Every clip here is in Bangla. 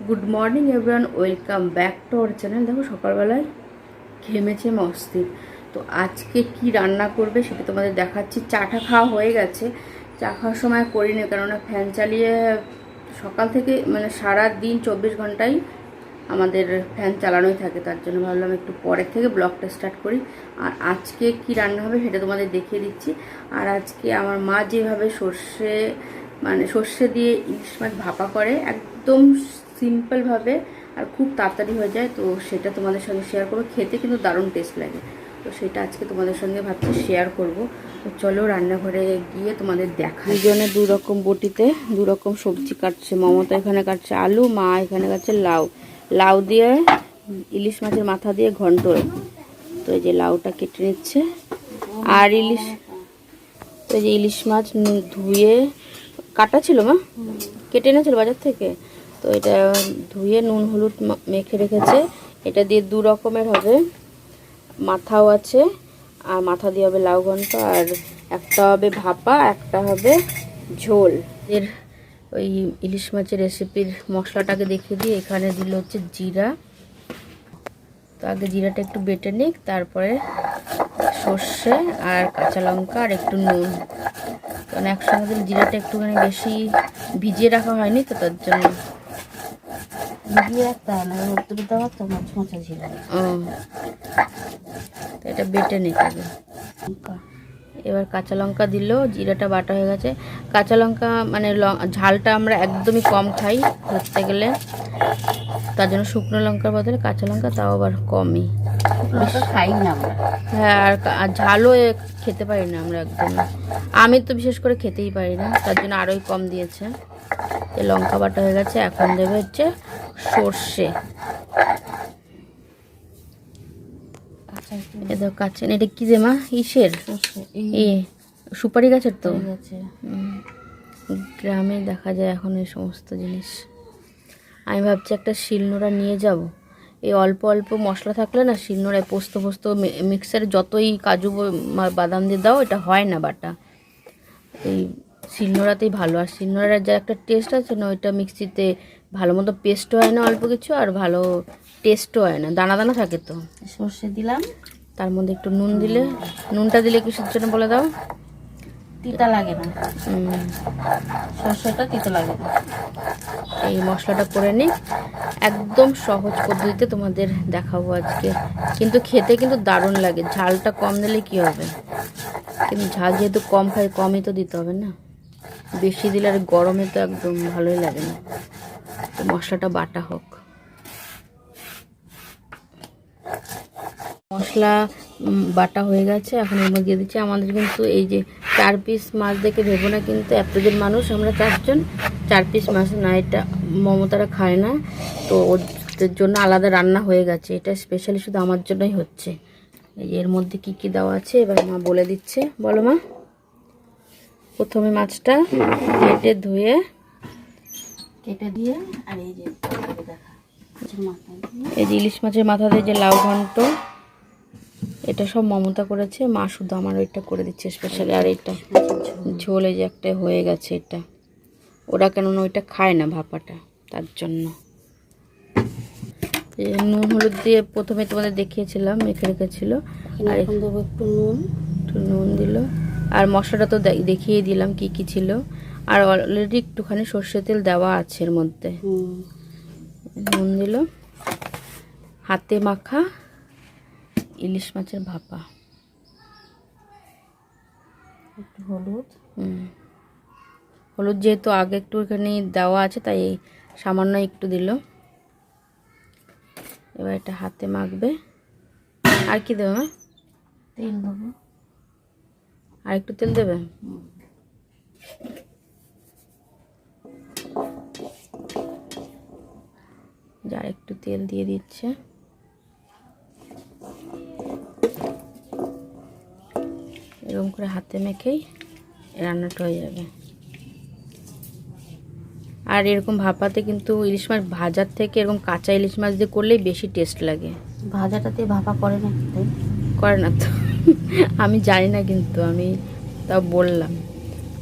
Good morning everyone, welcome back to our channel. দেখো সকালবেলায় ঘেমেছে মস্তির। তো আজকে কি রান্না করবে সেটা তোমাদের দেখাচ্ছি। চাটা খাওয়া হয়ে গেছে, চা খাওয়ার সময় করিনি, কেননা ফ্যান চালিয়ে সকাল থেকে মানে সারা দিন 24 ঘন্টাই আমাদের ফ্যান চালানোই থাকে, তার জন্য ভাবলাম একটু পরের থেকে ব্লগটা স্টার্ট করি। আর আজকে কি রান্না হবে সেটা তোমাদের দেখিয়ে দিচ্ছি। আর আজকে আমার মা যেভাবে সর্ষে দিয়ে ইলিশ মাছ ভাপা করে, একদম সিম্পলভাবে আর খুব তাড়াতাড়ি হয়ে যায়, তো সেটা তোমাদের সঙ্গে শেয়ার করবো। খেতে কিন্তু দারুণ টেস্ট লাগে, তো সেটা আজকে তোমাদের সঙ্গে ভাবছি শেয়ার করব। তো চলো রান্নাঘরে গিয়ে তোমাদের দেখা। দুজনে দু রকম বটিতে দু রকম সবজি কাটছে। মমতা এখানে কাটছে আলু, মা এখানে কাটছে লাউ। লাউ দিয়ে ইলিশ মাছের মাথা দিয়ে ঘন্ট। তো এই যে লাউটা কেটে নিচ্ছে। আর ইলিশ মাছ ধুয়ে কাটা ছিল, মা কেটে এনেছিল বাজার থেকে, তো এটা ধুয়ে নুন হলুদ মেখে রেখেছে। এটা দিয়ে দু রকমের হবে, মাথাও আছে, আর মাথা দিয়ে হবে লাউ ঘন্ট, আর একটা হবে ভাপা, একটা হবে ঝোল। এর ওই ইলিশ মাছের রেসিপির মশলাটাকে দেখিয়ে দিই। এখানে দিল হচ্ছে জিরা, তো আগে জিরাটা একটু বেটে নিক, তারপরে সর্ষে আর কাঁচা লঙ্কা আর একটু নুন, কারণ একসঙ্গে দিলে জিরাটা একটুখানি বেশি ভিজিয়ে রাখা হয়নি, তো তার জন্য ভিজিয়ে রাখতে হয় না, রোদ্দুরে দেওয়া তো মচমচা ছিল। ও, তো এটা বেটে নিতে হবে। এবার কাঁচা লঙ্কা দিল, জিরাটা বাটা হয়ে গেছে। কাঁচা লঙ্কা মানে ঝালটা আমরা একদমই কম খাই ধরতে গেলে, তার জন্য শুকনো লঙ্কার বদলে কাঁচা লঙ্কা, তাও আবার কমই খাই না আমরা। হ্যাঁ, আর ঝালও খেতে পারি না আমরা একদম। আমি তো বিশেষ করে খেতেই পারি না, তার জন্য আরোই কম দিয়েছে। এই লঙ্কা বাটা হয়ে গেছে, এখন দেবে হচ্ছে সর্ষে। এটা কাছে এটা কি দে মা, ইসের সুপারি গাছের তো। গ্রামে দেখা যায় এখন এই সমস্ত জিনিস। আমি ভাবছি একটা শিলনোড়া নিয়ে যাব। এই অল্প অল্প মশলা থাকলে না, শিলনোড়ায় পোস্ত মিক্সারে যতই কাজু বাদাম দিয়ে দাও, এটা হয় না বাটা। এই শিলনোড়াতেই ভালো। আর শিলনোড়ার যা একটা টেস্ট আছে না, ওইটা মিক্সিতে ভালো মতো পেস্টও হয় না অল্প কিছু, আর ভালো টেস্টও হয় না, দানা দানা থাকে। তো সর্ষে দিলাম, তার মধ্যে একটু নুন দিলে, নুনটা দিলে কিসের জন্য বলে দাও? তিতা লাগে না, সর্ষেটা তিতা লাগে না। এই মশলাটা করে নিই, একদম সহজ পদ্ধতিতে তোমাদের দেখাবো আজকে, কিন্তু খেতে কিন্তু দারুণ লাগে। ঝালটা কম দিলে কি হবে, কিন্তু ঝাল যেহেতু কম খাই, কমই তো দিতে হবে না, বেশি দিলে আর গরমে তো একদম ভালোই লাগে না। তো মশলাটা বাটা হোক। মশলা বাটা হয়ে গেছে, এখন এর মধ্যে দিয়ে দিচ্ছি। আমাদের কিন্তু এই যে 4 পিস মাছ দেখে ভেবো না, কিন্তু এতজন মানুষ আমরা 4 জন, 4 পিস মাছ না, এটা মমতারা খায় না, তো ওদের জন্য আলাদা রান্না হয়ে গেছে। এটা স্পেশালি শুধু আমার জন্যই হচ্ছে। এই এর মধ্যে কি কি দেওয়া আছে এবার মা বলে দিচ্ছে। বলো মা। প্রথমে মাছটা কেটে ধুয়ে দিয়ে, আর এই যে দেখা এই যে ইলিশ মাছের মাথা দিয়ে যে লাউ ঘন্ট, এটা সব মমতা করেছে, মা শুধু আমার ওইটা করে দিচ্ছে স্পেশালি। আর এটা ঝোল, এই যে একটা হয়ে গেছে। এটা ওরা কেননা ওইটা খায় না ভাপাটা, তার জন্য। নুন হলুদ দিয়ে প্রথমে তোমাদের দেখিয়েছিলাম, মেখে রেখেছিল। আর এখন দেবো একটু নুন দিল। আর মশলাটা তো দেখিয়ে দিলাম কি কি ছিল। আর অলরেডি একটুখানি সর্ষে তেল দেওয়া আছে এর মধ্যে। নুন দিল, হাতে মাখা ইলিশ মাছের ভাপা, একটু হলুদ যেহেতু আগে একটুখানি দেওয়া আছে, তাই সামান্য একটু দিল। এবার এটা হাতে মাখবে। আর কি দেবে? তেল দেবো, আর একটু তেল দেবে। যার একটু তেল দিয়ে দিচ্ছে। এরকম করে হাতে মেখেই রান্নাটা হয়ে যাবে। আর এরকম ভাপাতে কিন্তু ইলিশ মাছ ভাজার থেকে এরকম কাঁচা ইলিশ মাছ দিয়ে করলেই বেশি টেস্ট লাগে। ভাজাটাতে ভাপা করে না, করে না তো আমি জানি না, কিন্তু আমি তাও বললাম।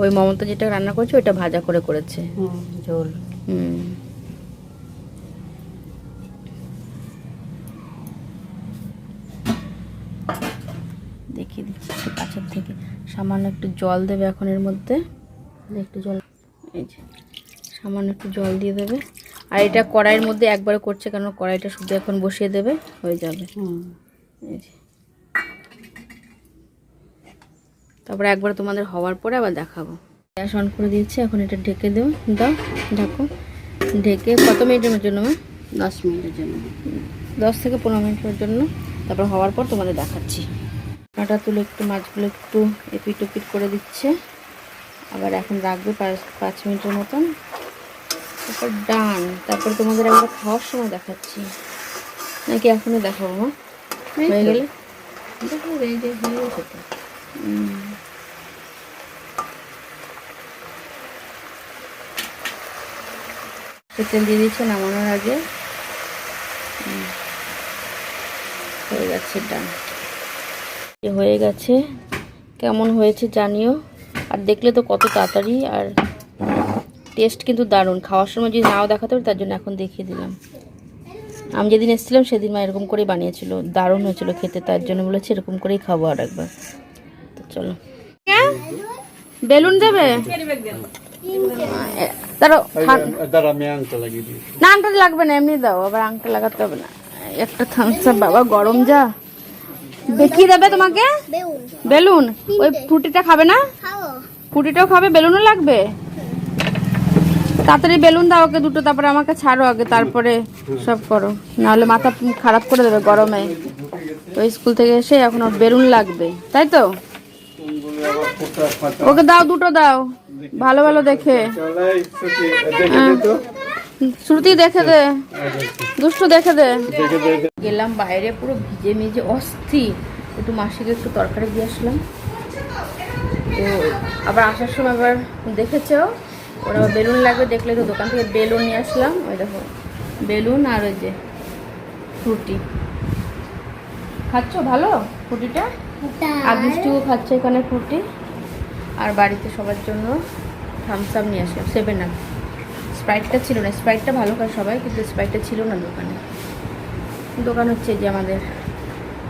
ওই মমতা যেটা রান্না করছে ওইটা ভাজা করে করেছে, ঝোল। দেখিয়ে দিচ্ছি একটু কাছের থেকে। সামান্য একটু জল দেবে এখন এর মধ্যে, একটু জল, এই যে সামান্য একটু জল দিয়ে দেবে। আর এটা কড়াইয়ের মধ্যে একবারে করছে, কারণ কড়াইটা শুধু এখন বসিয়ে দেবে, হয়ে যাবে। এই যে তারপরে একবার তোমাদের হওয়ার পরে আবার দেখাবো। গ্যাস অন করে দিয়েছি, এখন এটা ঢেকে দাও, ঢাকো। ঢেকে কত মিনিটের জন্য? 10 মিনিটের জন্য, 10 থেকে 15 মিনিটের জন্য। তারপর হওয়ার পর তোমাদের দেখাচ্ছি। কাঁটা তুলে একটু মাছগুলো একটু এপিট ওপিট করে দিচ্ছে। আবার এখন রাখবে 5 মিনিটের মতন, তারপর ডান। তারপর তোমাদের একবার খাওয়ার সময় দেখাচ্ছি, নাকি এখনই দেখাবো? মা হয়ে গেলে দেখো এই যে হয়ে গেছে তো। তেল দিয়ে দিচ্ছে নামানোর আগে। হয়ে গেছে ডান, হয়ে গেছে। কেমন হয়েছে জানিও। আর দেখলে তো কত তাড়াতাড়ি, আর টেস্ট কিন্তু দারুণ। খাওয়ার সময় যদি নাও দেখাতে পারি, তার জন্য এখন দেখিয়ে দিলাম। আমি যেদিন এসেছিলাম সেদিন মা এরকম করেই বানিয়েছিল, দারুণ হয়েছিল খেতে, তার জন্য বলেছি এরকম করেই খাবো আর একবার। তো চলো, বেলুন দেবে? না আংটা লাগবে না, এমনি দাও, আবার আংটা লাগাতে হবে না। একটা থামস আপ, বাবা গরম যা। দেখিয়ে দেবে তোমাকে বেলুন। ওই ফ্রুটিটা খাবে না? ফ্রুটিটাও খাবে, বেলুনও লাগবে। তাড়াতাড়ি বেলুন দাও ওকে দুটো, তারপরে আমাকে ছাড়ো আগে, তারপরে সব করো, নাহলে মাথা খারাপ করে দেবে গরমে। তো স্কুল থেকে এসে এখন ওর বেলুন লাগবে, তাই তো? ওকে দাও, দুটো দাও, ভালো ভালো দেখে। শ্রুতি দেখে দে, দুষ্টু দেখে দে। গেলাম বাইরে, পুরো ভিজে ভিজে অস্থির। একটু মাসিকে একটু তরকারি দিয়ে আসলাম। তো আবার আসার সময় আবার দেখেছো ওরা বেলুন লাগবে, দেখলে তো দোকান থেকে বেলুন নিয়ে আসলাম। ওই দেখো বেলুন, আর ওই যে ফ্রুটি। খাচ্ছ ভালো ফ্রুটিটা? আর মিষ্টিও খাচ্ছে এখানে ফ্রুটি। আর বাড়িতে সবার জন্য থামস আপ নিয়ে আসলাম, 7 আপ। স্প্রাইটটা ছিল না, স্প্রাইটটা ভালো খায় সবাই, কিন্তু স্প্রাইটটা ছিল না দোকানে। দোকান হচ্ছে যে আমাদের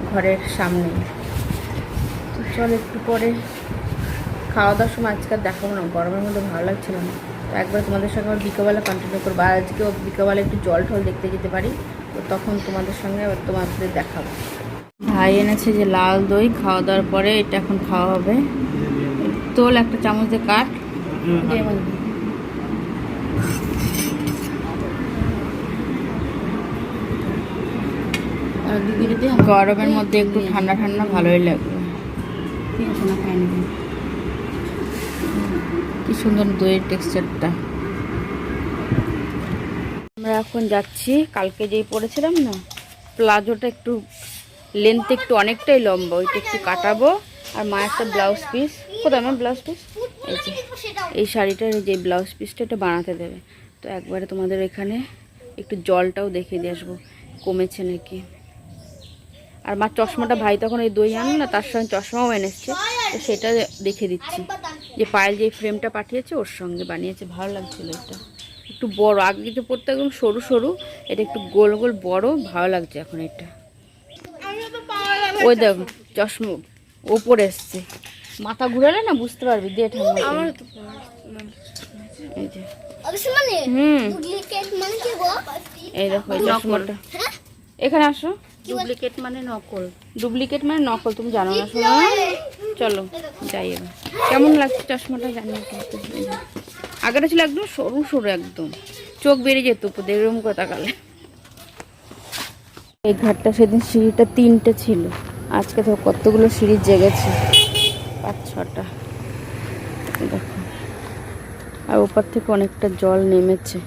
ঘরের সামনে। তো চল একটু পরে খাওয়া দাওয়ার সময় আজকাল দেখাবো না, গরমের মধ্যে ভালো লাগছিল না। তো একবার তোমাদের সঙ্গে আবার বিকেলবেলা কন্টিনিউ করবো। আর আজকেও বিকেলবেলা একটু জল ঠল দেখতে যেতে পারি, তো তখন তোমাদের সঙ্গে আবার তোমাদের দেখাবো। ভাই এনেছে যে লাল দই, খাওয়া দাওয়ার পরে এটা এখন খাওয়া হবে। তোল একটা চামচ দিয়ে কাট। গরমের মধ্যে একটু ঠান্ডা ঠান্ডা ভালোই লাগবে। কি সুন্দর দইয়ের টেক্সচারটা। আমরা এখন যাচ্ছি, কালকে যেই পরেছিলাম না প্লাজোটা, একটু লেন্থ একটু অনেকটাই লম্বা, ওইটা একটু কাটাবো। আর মায়ের একটা ব্লাউজ পিস, কোথায় আমার ব্লাউজ পিস? এই যে এই শাড়িটার যে ব্লাউজ পিসটা, এটা বানাতে দেবে। তো একবারে তোমাদের এখানে একটু জলটাও দেখিয়ে দিয়ে আসবো কমেছে নাকি। আর মার চশমাটা ভাই তখন ওই দই আনো না, তার সঙ্গে চশমাও এনেছে, তো সেটা দেখে দিচ্ছি। যে পায়েল যে ফ্রেমটা পাঠিয়েছে ওর সঙ্গে বানিয়েছে, ভালো লাগছিল। এটা একটু বড়, আগে কিছু পড়তে একদম সরু সরু, এটা একটু গোল গোল বড়, ভালো লাগছে এখন এটা। ওই দেখো চশমা ওপরে এসছে, মাথা ঘুরালে না বুঝতে পারবি। দিয়ে ঠান্ডা এই যে এই দেখো এই চশমাটা। এখানে আসো। ডুপ্লিকেট মানে নকল। ডুপ্লিকেট মানে নকল, তুমি জানো না শোনো। চলো যাই এবার। কেমন লাগছে চশমাটা জানি কিন্তু। আগেটা ছিল একদম সরু সরু, একদম চোখ বেরিয়ে যেত এরকম করে তাকালে। এই ঘরটা সেদিন সিঁড়িটা 3টে ছিল, আজকে তো কতগুলো সিঁড়ি জেগেছে, 5-6টা। দেখো, আর উপর থেকে অনেকটা জল নেমেছে।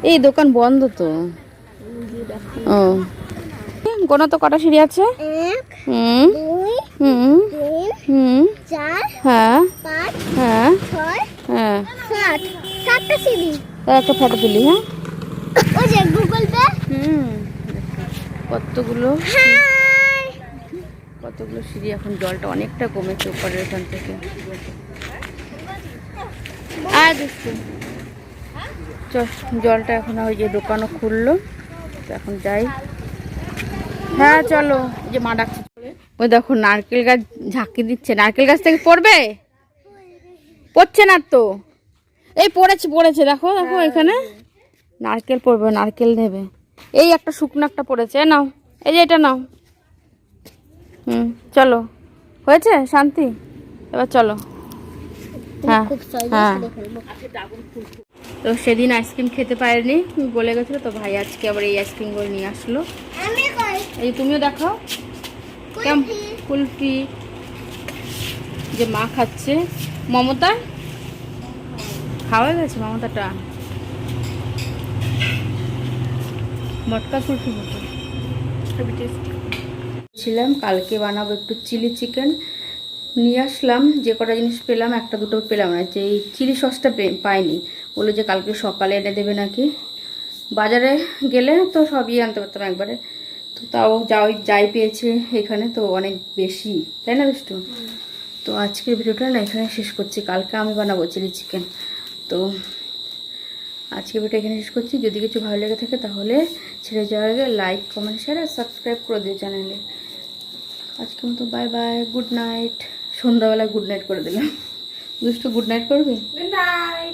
এই দোকান বন্ধ তো। ও কোনো তো কটা সিঁড়ি আছে? 1 2 3 4 হ্যাঁ 5 হ্যাঁ 6 হ্যাঁ 7টা সিঁড়ি। একটা ফটো তুলি। হ্যাঁ ওই যে গুগল পে। কতগুলো কতগুলো সিঁড়ি। এখন জলটা অনেকটা কমেছে উপরের এখান থেকে। আর জলটা এখন ওই যে দোকানও খুললো, তো এখন যাই। হ্যাঁ চলো, এই যে মা ডাকছে। ওই দেখো নারকেল গাছ ঝাঁকি দিচ্ছে, নারকেল গাছ থেকে পড়বে, পড়ছে না তো, এই পড়েছে পড়েছে, দেখো দেখো এখানে নারকেল পড়বে, নারকেল নেবে। এই একটা শুকনো একটা পড়েছে, নাও এই যে এটা নাও। চলো, হয়েছে শান্তি, এবার চলো। হ্যাঁ হ্যাঁ, তো সেদিন আইসক্রিম খেতে পারেনি, বলে গেছিলো তো ভাই আজকে আবার এই আইসক্রিম করে নিয়ে আসলো। এই তুমিও দেখাও কেমন কুলফি যে মা খাচ্ছে। মমতা খাওয়া গেছে, মমতাটা মটকা কুলফি মতো ছিলাম। কালকে বানাবো একটু চিলি চিকেন, নিয়ে আসলাম। যে কটা জিনিস পেলাম, একটা দুটো পেলাম না, যে চিলি সসটা পাইনি, বলে যে কালকে সকালে এনে দেবে নাকি। বাজারে গেলে তো সবই আনতে পারতাম একবারে, তো তাও যাই পেয়েছে এখানে তো অনেক বেশি, তাই না দুষ্টু? তো আজকের ভিডিওটা না এখানে শেষ করছি, কালকে আমি বানাবো চিলি চিকেন। তো আজকে ভিডিওটা এখানে শেষ করছি। যদি কিছু ভালো লেগে থাকে তাহলে ছেড়ে যাওয়ার আগে লাইক কমেন্ট শেয়ার আর সাবস্ক্রাইব করে দিও চ্যানেলে। আজকে মতো বাই বাই, গুড নাইট। সন্ধ্যাবেলা গুড নাইট করে দিলাম। দুষ্টু গুড নাইট করবি? Good night.